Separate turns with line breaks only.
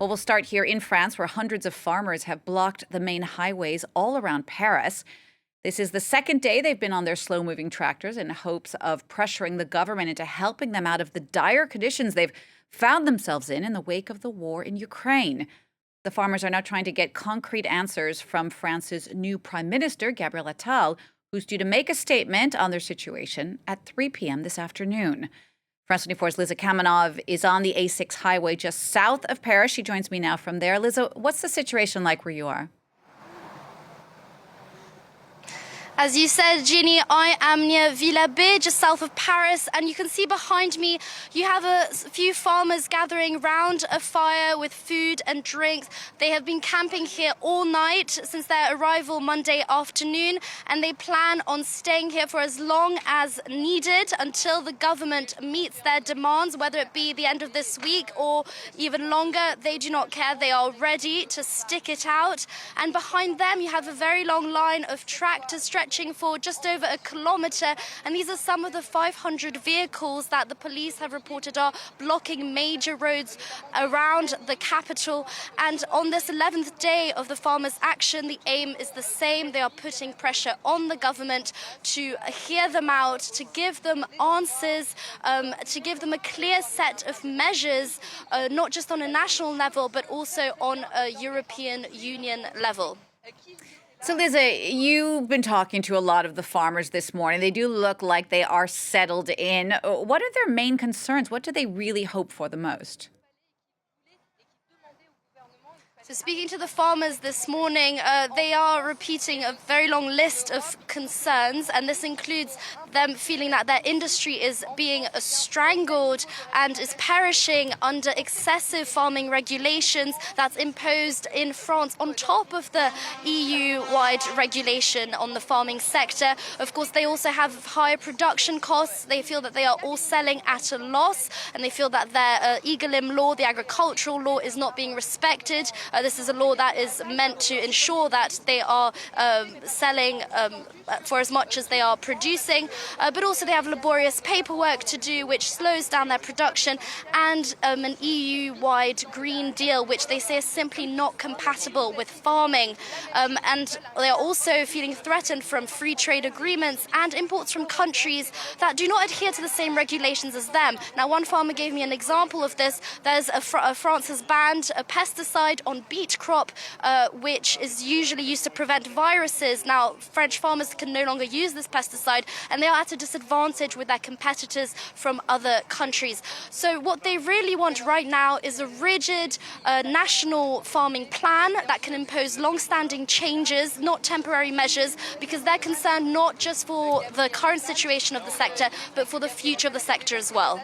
Well, we'll start here in France, where hundreds of farmers have blocked the main highways all around Paris. This is the second day they've been on their slow-moving tractors in hopes of pressuring the government into helping them out of the dire conditions they've found themselves in the wake of the war in Ukraine. The farmers are now trying to get concrete answers from France's new Prime Minister, Gabriel Attal, who's due to make a statement on their situation at 3 p.m. this afternoon. France 24's Liza Kaminov is on the A6 highway just south of Paris. She joins me now from there. Liza, what's the situation like where you are?
As you said, Ginny, I am near Villabé, just south of Paris, and you can see behind me you have a few farmers gathering round a fire with food and drinks. They have been camping here all night since their arrival Monday afternoon, and they plan on staying here for as long as needed until the government meets their demands, whether it be the end of this week or even longer. They do not care. They are ready to stick it out. And behind them, you have a very long line of tractors stretching for just over a kilometre, and these are some of the 500 vehicles that the police have reported are blocking major roads around the capital. And on this 11th day of the farmers' action, the aim is the same. They are putting pressure on the government to hear them out, to give them answers, to give them a clear set of measures, not just on a national level, but also on a European Union level.
So, Liza, you've been talking to a lot of the farmers this morning. They do look like they are settled in. What are their main concerns? What do they really hope for the most?
So speaking to the farmers this morning, they are repeating a very long list of concerns, and this includes them feeling that their industry is being strangled and is perishing under excessive farming regulations that's imposed in France on top of the EU-wide regulation on the farming sector. Of course, they also have higher production costs. They feel that they are all selling at a loss, and they feel that their EGalim law, the agricultural law, is not being respected. This is a law that is meant to ensure that they are selling for as much as they are producing, but also they have laborious paperwork to do, which slows down their production, and an EU-wide Green Deal, which they say is simply not compatible with farming. And they are also feeling threatened from free trade agreements and imports from countries that do not adhere to the same regulations as them. Now, one farmer gave me an example of this. There's France has banned a pesticide on beet crop, which is usually used to prevent viruses. Now, French farmers can no longer use this pesticide, and they are at a disadvantage with their competitors from other countries. So what they really want right now is a rigid national farming plan that can impose long-standing changes, not temporary measures, because they're concerned not just for the current situation of the sector, but for the future of the sector as well.